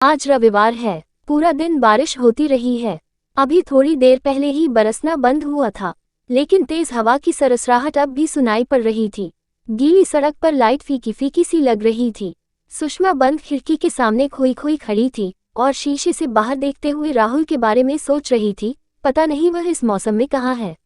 आज रविवार है। पूरा दिन बारिश होती रही है। अभी थोड़ी देर पहले ही बरसना बंद हुआ था, लेकिन तेज हवा की सरसराहट अब भी सुनाई पड़ रही थी। गीली सड़क पर लाइट फीकी फीकी सी लग रही थी। सुषमा बंद खिड़की के सामने खोई खोई खड़ी थी और शीशे से बाहर देखते हुए राहुल के बारे में सोच रही थी। पता नहीं वह इस मौसम में कहाँ है।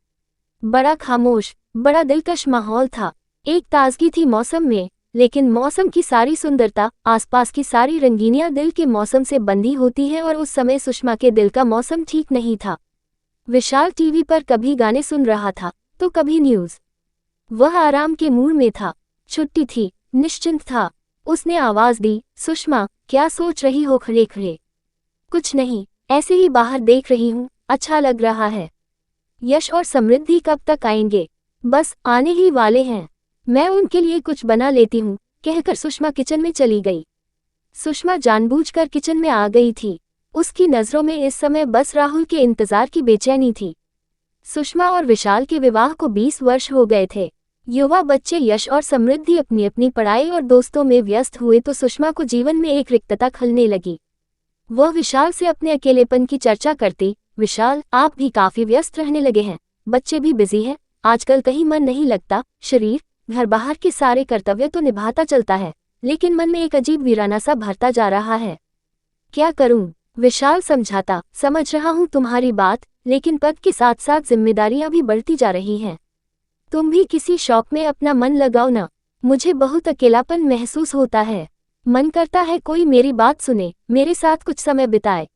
बड़ा खामोश, बड़ा दिलकश माहौल था। एक ताजगी थी मौसम में, लेकिन मौसम की सारी सुंदरता, आसपास की सारी रंगीनियां दिल के मौसम से बंधी होती हैं और उस समय सुषमा के दिल का मौसम ठीक नहीं था। विशाल टीवी पर कभी गाने सुन रहा था तो कभी न्यूज़। वह आराम के मूड में था। छुट्टी थी, निश्चिंत था। उसने आवाज दी, सुषमा, क्या सोच रही हो खड़े खड़े? कुछ नहीं, ऐसे ही बाहर देख रही हूँ, अच्छा लग रहा है। यश और समृद्धि कब तक आएंगे? बस आने ही वाले हैं, मैं उनके लिए कुछ बना लेती हूँ, कहकर सुषमा किचन में चली गई। सुषमा जानबूझकर किचन में आ गई थी। उसकी नज़रों में इस समय बस राहुल के इंतजार की बेचैनी थी। सुषमा और विशाल के विवाह को 20 वर्ष हो गए थे। युवा बच्चे यश और समृद्धि अपनी अपनी पढ़ाई और दोस्तों में व्यस्त हुए तो सुषमा को जीवन में एक रिक्तता खलने लगी। वह विशाल से अपने अकेलेपन की चर्चा करती। विशाल, आप भी काफी व्यस्त रहने लगे हैं, बच्चे भी बिजी हैं, आजकल कहीं मन नहीं लगता। शरीर, घर बाहर के सारे कर्तव्य तो निभाता चलता है, लेकिन मन में एक अजीब वीराना सा भरता जा रहा है। क्या करूं? विशाल समझाता। समझ रहा हूं तुम्हारी बात, लेकिन पद के साथ साथ जिम्मेदारियां भी बढ़ती जा रही हैं। तुम भी किसी शौक में अपना मन लगाओ ना। मुझे बहुत अकेलापन महसूस होता है। मन करता है कोई मेरी बात सुने, मेरे साथ कुछ समय बिताए।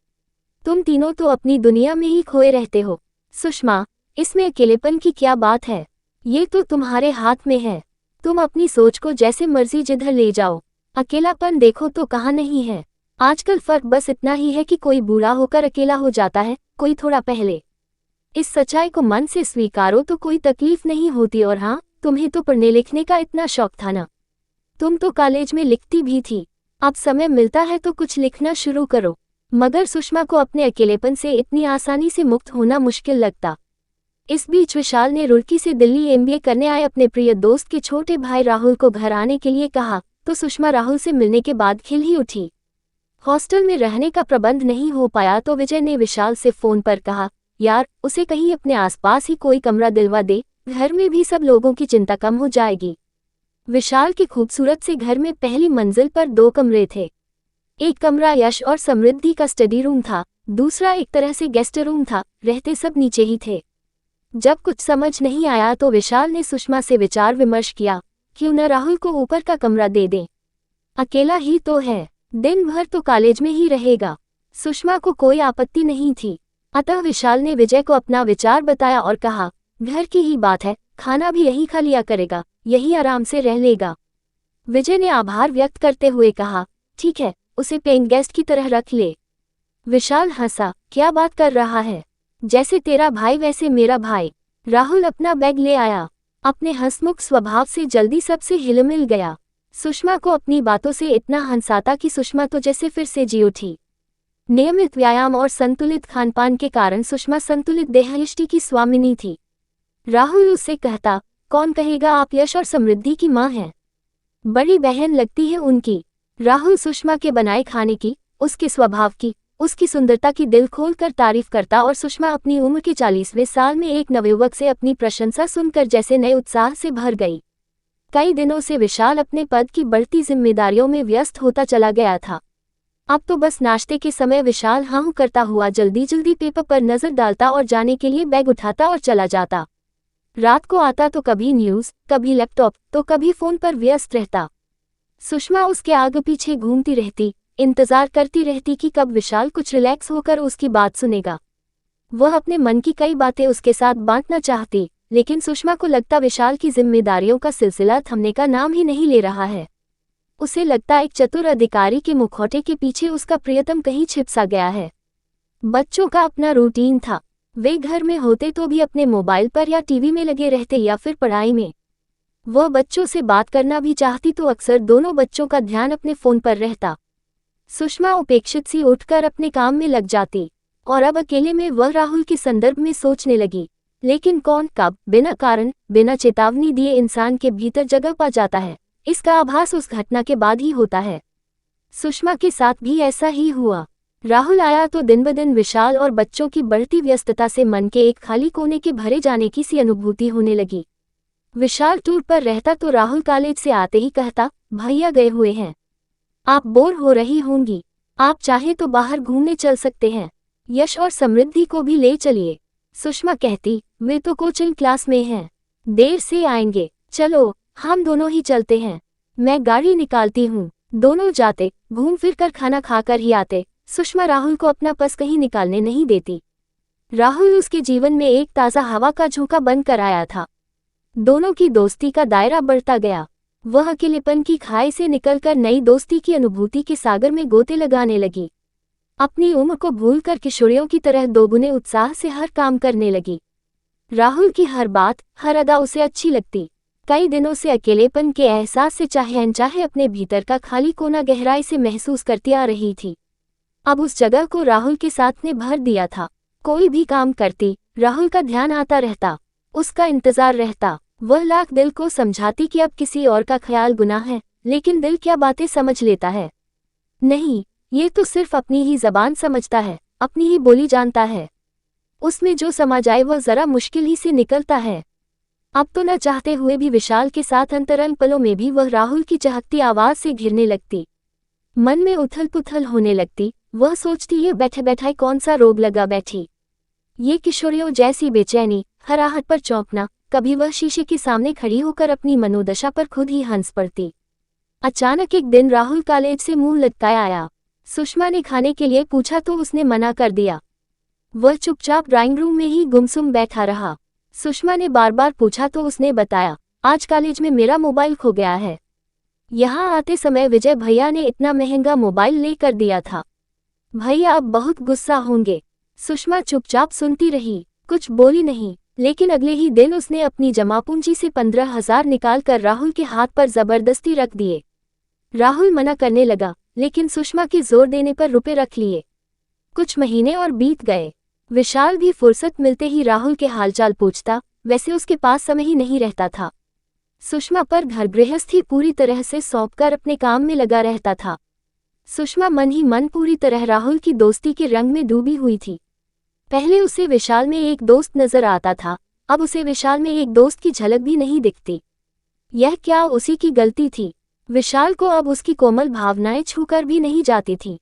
तुम तीनों तो अपनी दुनिया में ही खोए रहते हो। सुषमा, इसमें अकेलेपन की क्या बात है? ये तो तुम्हारे हाथ में है। तुम अपनी सोच को जैसे मर्जी जिधर ले जाओ। अकेलापन देखो तो कहाँ नहीं है। आजकल फर्क बस इतना ही है कि कोई बूढ़ा होकर अकेला हो जाता है, कोई थोड़ा पहले। इस सच्चाई को मन से स्वीकारो तो कोई तकलीफ नहीं होती। और हाँ, तुम्हें तो पढ़ने लिखने का इतना शौक था ना। तुम तो कॉलेज में लिखती भी थी। अब समय मिलता है तो कुछ लिखना शुरू करो। मगर सुषमा को अपने अकेलेपन से इतनी आसानी से मुक्त होना मुश्किल लगता। इस बीच विशाल ने रुड़की से दिल्ली एमबीए करने आए अपने प्रिय दोस्त के छोटे भाई राहुल को घर आने के लिए कहा, तो सुषमा राहुल से मिलने के बाद खिल ही उठी। हॉस्टल में रहने का प्रबंध नहीं हो पाया तो विजय ने विशाल से फोन पर कहा, यार, उसे कहीं अपने आसपास ही कोई कमरा दिलवा दे, घर में भी सब लोगों की चिंता कम हो जाएगी। विशाल के खूबसूरत से घर में पहली मंजिल पर 2 कमरे थे। एक कमरा यश और समृद्धि का स्टडी रूम था, दूसरा एक तरह से गेस्ट रूम था। रहते सब नीचे ही थे। जब कुछ समझ नहीं आया तो विशाल ने सुषमा से विचार विमर्श किया, क्यों न राहुल को ऊपर का कमरा दे दें। अकेला ही तो है, दिन भर तो कॉलेज में ही रहेगा। सुषमा को कोई आपत्ति नहीं थी। अतः विशाल ने विजय को अपना विचार बताया और कहा, घर की ही बात है, खाना भी यहीं खा लिया करेगा, यही आराम से रह लेगा। विजय ने आभार व्यक्त करते हुए कहा, ठीक है, उसे पेइंग गेस्ट की तरह रख ले। विशाल हंसा, क्या बात कर रहा है? जैसे तेरा भाई वैसे मेरा भाई। राहुल अपना बैग ले आया। अपने हंसमुख स्वभाव से जल्दी सबसे हिल मिल गया। सुषमा को अपनी बातों से इतना हंसाता कि सुषमा तो जैसे फिर से जी उठी। नियमित व्यायाम और संतुलित खानपान के कारण सुषमा संतुलित देहयष्टि की स्वामिनी थी। राहुल उससे कहता, कौन कहेगा आप यश और समृद्धि की माँ हैं? बड़ी बहन लगती है उनकी। राहुल सुषमा के बनाए खाने की, उसके स्वभाव की, उसकी सुंदरता की दिल खोल कर तारीफ करता और सुषमा अपनी उम्र के 40वें साल में एक नवयुवक से अपनी प्रशंसा सुनकर जैसे नए उत्साह से भर गई। कई दिनों से विशाल अपने पद की बढ़ती जिम्मेदारियों में व्यस्त होता चला गया था। अब तो बस नाश्ते के समय विशाल हाँ करता हुआ जल्दी जल्दी पेपर पर नजर डालता और जाने के लिए बैग उठाता और चला जाता। रात को आता तो कभी न्यूज़, कभी लैपटॉप, तो कभी फोन पर व्यस्त रहता। सुषमा उसके आगे पीछे घूमती रहती, इंतजार करती रहती कि कब विशाल कुछ रिलैक्स होकर उसकी बात सुनेगा। वह अपने मन की कई बातें उसके साथ बांटना चाहती, लेकिन सुषमा को लगता विशाल की जिम्मेदारियों का सिलसिला थमने का नाम ही नहीं ले रहा है। उसे लगता एक चतुर अधिकारी के मुखौटे के पीछे उसका प्रियतम कहीं छिप सा गया है। बच्चों का अपना रूटीन था। वे घर में होते तो भी अपने मोबाइल पर या टीवी में लगे रहते या फिर पढ़ाई में। वह बच्चों से बात करना भी चाहती तो अक्सर दोनों बच्चों का ध्यान अपने फोन पर रहता। सुषमा उपेक्षित सी उठकर अपने काम में लग जाती और अब अकेले में वह राहुल के संदर्भ में सोचने लगी। लेकिन कौन कब बिना कारण, बिना चेतावनी दिए इंसान के भीतर जगह पा जाता है, इसका आभास उस घटना के बाद ही होता है। सुषमा के साथ भी ऐसा ही हुआ। राहुल आया तो दिन ब दिन विशाल और बच्चों की बढ़ती व्यस्तता से मन के एक खाली कोने के भरे जाने की सी अनुभूति होने लगी। विशाल टूर पर रहता तो राहुल कॉलेज से आते ही कहता, भैया गए हुए हैं, आप बोर हो रही होंगी, आप चाहे तो बाहर घूमने चल सकते हैं, यश और समृद्धि को भी ले चलिए। सुषमा कहती, वे तो कोचिंग क्लास में हैं, देर से आएंगे, चलो हम दोनों ही चलते हैं, मैं गाड़ी निकालती हूँ। दोनों जाते, घूम फिर कर खाना खाकर ही आते। सुषमा राहुल को अपना पस कहीं निकालने नहीं देती। राहुल उसके जीवन में एक ताज़ा हवा का झोंका बनकर आया था। दोनों की दोस्ती का दायरा बढ़ता गया। वह अकेलेपन की खाई से निकलकर नई दोस्ती की अनुभूति के सागर में गोते लगाने लगी। अपनी उम्र को भूलकर किशोरियों की तरह दोगुने उत्साह से हर काम करने लगी। राहुल की हर बात, हर अदा उसे अच्छी लगती। कई दिनों से अकेलेपन के एहसास से चाहे अनचाहे अपने भीतर का खाली कोना गहराई से महसूस करती आ रही थी। अब उस जगह को राहुल के साथ ने भर दिया था। कोई भी काम करती, राहुल का ध्यान आता रहता, उसका इंतजार रहता। वह लाख दिल को समझाती कि अब किसी और का ख्याल गुनाह है, लेकिन दिल क्या बातें समझ लेता है। नहीं, ये तो सिर्फ अपनी ही जबान समझता है, अपनी ही बोली जानता है। उसमें जो समा जाए वह जरा मुश्किल ही से निकलता है। अब तो न चाहते हुए भी विशाल के साथ अंतरंग पलों में भी वह राहुल की चहकती आवाज से घिरने लगती। मन में उथल पुथल होने लगती। वह सोचती, ये बैठे बैठाए कौन सा रोग लगा बैठी। ये किशोरियों जैसी बेचैनी, हराहट पर चौंकना। कभी वह शीशे के सामने खड़ी होकर अपनी मनोदशा पर खुद ही हंस पड़ती। अचानक एक दिन राहुल कॉलेज से मुंह लटकाया आया। सुषमा ने खाने के लिए पूछा तो उसने मना कर दिया। वह चुपचाप ड्राइंग रूम में ही गुमसुम बैठा रहा। सुषमा ने बार बार पूछा तो उसने बताया, आज कॉलेज में मेरा मोबाइल खो गया है। यहाँ आते समय विजय भैया ने इतना महंगा मोबाइल लेकर दिया था। भैया अब बहुत गुस्सा होंगे। सुषमा चुपचाप सुनती रही, कुछ बोली नहीं। लेकिन अगले ही दिन उसने अपनी जमा पूंजी से 15,000 निकालकर राहुल के हाथ पर जबरदस्ती रख दिए। राहुल मना करने लगा, लेकिन सुषमा के जोर देने पर रुपए रख लिए। कुछ महीने और बीत गए। विशाल भी फुर्सत मिलते ही राहुल के हालचाल पूछता, वैसे उसके पास समय ही नहीं रहता था। सुषमा पर घर गृहस्थी पूरी तरह से सौंपकर अपने काम में लगा रहता था। सुषमा मन ही मन पूरी तरह राहुल की दोस्ती के रंग में डूबी हुई थी। पहले उसे विशाल में एक दोस्त नजर आता था, अब उसे विशाल में एक दोस्त की झलक भी नहीं दिखती। यह क्या उसी की गलती थी? विशाल को अब उसकी कोमल भावनाएं छूकर भी नहीं जाती थी।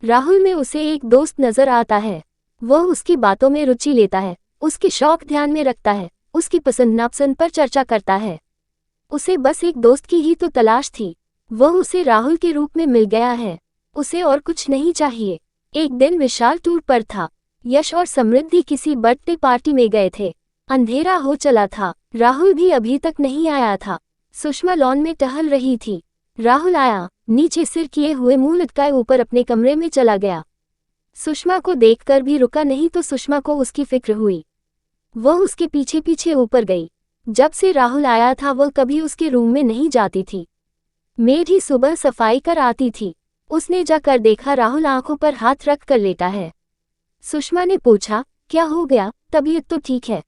राहुल में उसे एक दोस्त नजर आता है। वह उसकी बातों में रुचि लेता है, उसके शौक ध्यान में रखता है, उसकी पसंद नापसंद पर चर्चा करता है। उसे बस एक दोस्त की ही तो तलाश थी। वह उसे राहुल के रूप में मिल गया है। उसे और कुछ नहीं चाहिए। एक दिन विशाल टूर पर था। यश और समृद्धि किसी बर्थडे पार्टी में गए थे। अंधेरा हो चला था। राहुल भी अभी तक नहीं आया था। सुषमा लॉन में टहल रही थी। राहुल आया, नीचे सिर किए हुए मुंह लटकाए ऊपर अपने कमरे में चला गया। सुषमा को देखकर भी रुका नहीं तो सुषमा को उसकी फिक्र हुई। वह उसके पीछे पीछे ऊपर गई। जब से राहुल आया था वह कभी उसके रूम में नहीं जाती थी। मेड ही सुबह सफाई कर आती थी। उसने जाकर देखा राहुल आंखों पर हाथ रख कर लेटा है। सुषमा ने पूछा, क्या हो गया, तबीयत तो ठीक है?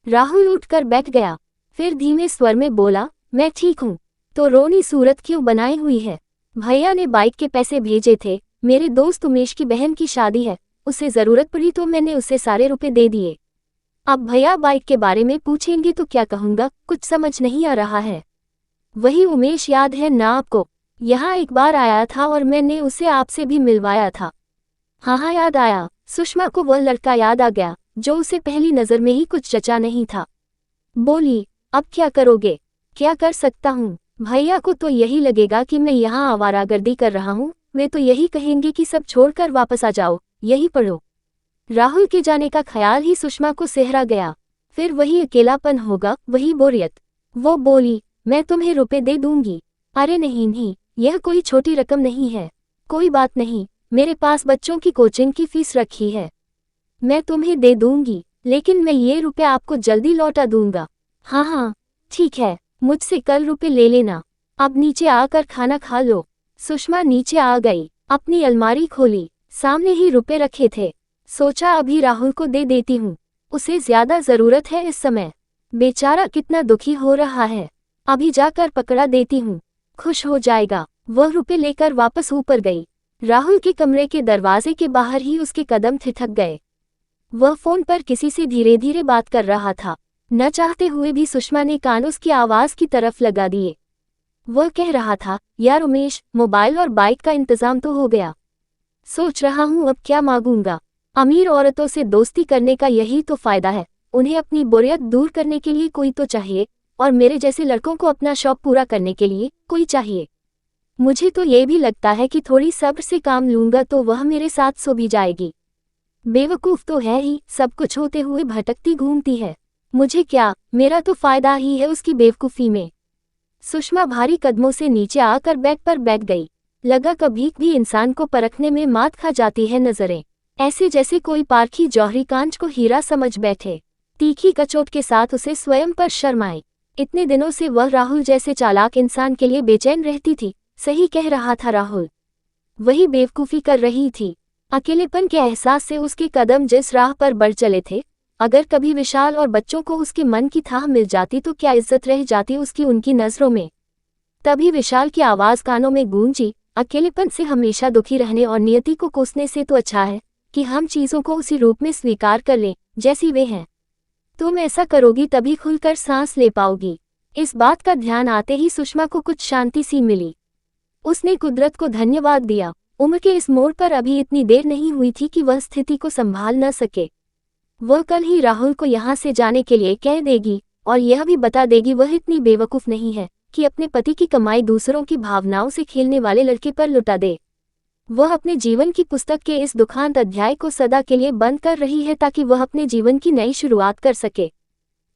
राहुल उठकर बैठ गया, फिर धीमे स्वर में बोला, मैं ठीक हूँ। तो रोनी सूरत क्यों बनाई हुई है? भैया ने बाइक के पैसे भेजे थे, मेरे दोस्त उमेश की बहन की शादी है, उसे जरूरत पड़ी तो मैंने उसे सारे रुपए दे दिए। अब भैया बाइक के बारे में पूछेंगे तो क्या कहूँगा, कुछ समझ नहीं आ रहा है। वही उमेश याद है ना आपको? यहाँ एक बार आया था और मैंने उसे आपसे भी मिलवाया था। हाँ याद आया। सुषमा को वह लड़का याद आ गया जो उसे पहली नजर में ही कुछ जचा नहीं था। बोली, अब क्या करोगे? क्या कर सकता हूँ? भैया को तो यही लगेगा कि मैं यहाँ आवारागर्दी कर रहा हूँ। वे तो यही कहेंगे कि सब छोड़कर वापस आ जाओ, यही पढ़ो। राहुल के जाने का ख्याल ही सुषमा को सेहरा गया। फिर वही अकेलापन होगा, वही बोरियत। वो बोली, मैं तुम्हें रुपए दे दूंगी। अरे नहीं, यह कोई छोटी रकम नहीं है। कोई बात नहीं, मेरे पास बच्चों की कोचिंग की फीस रखी है, मैं तुम्हें दे दूंगी, लेकिन मैं ये रुपए आपको जल्दी लौटा दूंगा। हाँ, ठीक है, मुझसे कल रुपए ले लेना। अब नीचे आकर खाना खा लो। सुषमा नीचे आ गई, अपनी अलमारी खोली, सामने ही रुपए रखे थे। सोचा अभी राहुल को दे देती हूँ, उसे ज्यादा जरूरत है इस समय। बेचारा कितना दुखी हो रहा है, अभी जाकर पकड़ा देती हूँ, खुश हो जाएगा। वह रुपए लेकर वापस ऊपर गई। राहुल के कमरे के दरवाजे के बाहर ही उसके कदम ठिठक गए। वह फोन पर किसी से धीरे धीरे बात कर रहा था। न चाहते हुए भी सुषमा ने कान उसकी आवाज की तरफ लगा दिए। वह कह रहा था, यार उमेश, मोबाइल और बाइक का इंतजाम तो हो गया। सोच रहा हूँ अब क्या मांगूंगा। अमीर औरतों से दोस्ती करने का यही तो फायदा है, उन्हें अपनी बोरियत दूर करने के लिए कोई तो चाहिए, और मेरे जैसे लड़कों को अपना शौक पूरा करने के लिए कोई चाहिए। मुझे तो ये भी लगता है कि थोड़ी सब्र से काम लूंगा तो वह मेरे साथ सो भी जाएगी। बेवकूफ तो है ही, सब कुछ होते हुए भटकती घूमती है। मुझे क्या, मेरा तो फायदा ही है उसकी बेवकूफ़ी में। सुषमा भारी कदमों से नीचे आकर बेड पर बैठ गई। लगा कभी भी इंसान को परखने में मात खा जाती है नजरें, ऐसे जैसे कोई पारखी जौहरी कांच को हीरा समझ बैठे। तीखी कचोट के साथ उसे स्वयं पर शर्म आई। इतने दिनों से वह राहुल जैसे चालाक इंसान के लिए बेचैन रहती थी। सही कह रहा था राहुल, वही बेवकूफ़ी कर रही थी। अकेलेपन के एहसास से उसके कदम जिस राह पर बढ़ चले थे, अगर कभी विशाल और बच्चों को उसके मन की थाह मिल जाती तो क्या इज्जत रह जाती उसकी उनकी नज़रों में। तभी विशाल की आवाज़ कानों में गूंजी, अकेलेपन से हमेशा दुखी रहने और नियति को कोसने से तो अच्छा है कि हम चीज़ों को उसी रूप में स्वीकार कर लें जैसी वे हैं। तुम ऐसा करोगी तभी खुलकर सांस ले पाओगी। इस बात का ध्यान आते ही सुषमा को कुछ शांति सी मिली। उसने कुदरत को धन्यवाद दिया। उम्र के इस मोड़ पर अभी इतनी देर नहीं हुई थी कि वह स्थिति को संभाल न सके। वह कल ही राहुल को यहाँ से जाने के लिए कह देगी और यह भी बता देगी वह इतनी बेवकूफ़ नहीं है कि अपने पति की कमाई दूसरों की भावनाओं से खेलने वाले लड़के पर लुटा दे। वह अपने जीवन की पुस्तक के इस दुखांत अध्याय को सदा के लिए बंद कर रही है ताकि वह अपने जीवन की नई शुरुआत कर सके।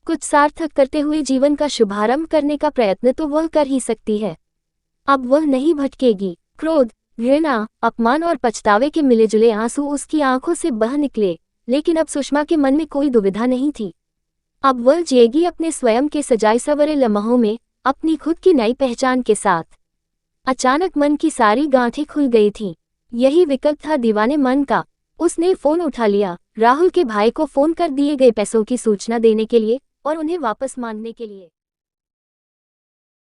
कुछ सार्थक करते हुए जीवन का शुभारंभ करने का प्रयत्न तो वह कर ही सकती है। अब वह नहीं भटकेगी। क्रोध, घृणा, अपमान और पछतावे के मिलेजुले आंसू उसकी आंखों से बह निकले, लेकिन अब सुषमा के मन में कोई दुविधा नहीं थी। अब वह जिएगी अपने स्वयं के सजाए सवरे लम्हों में, अपनी खुद की नई पहचान के साथ। अचानक मन की सारी गांठें खुल गई थीं। यही विकल्प था दीवाने मन का। उसने फोन उठा लिया, राहुल के भाई को फोन कर दिए गए पैसों की सूचना देने के लिए और उन्हें वापस मांगने के लिए।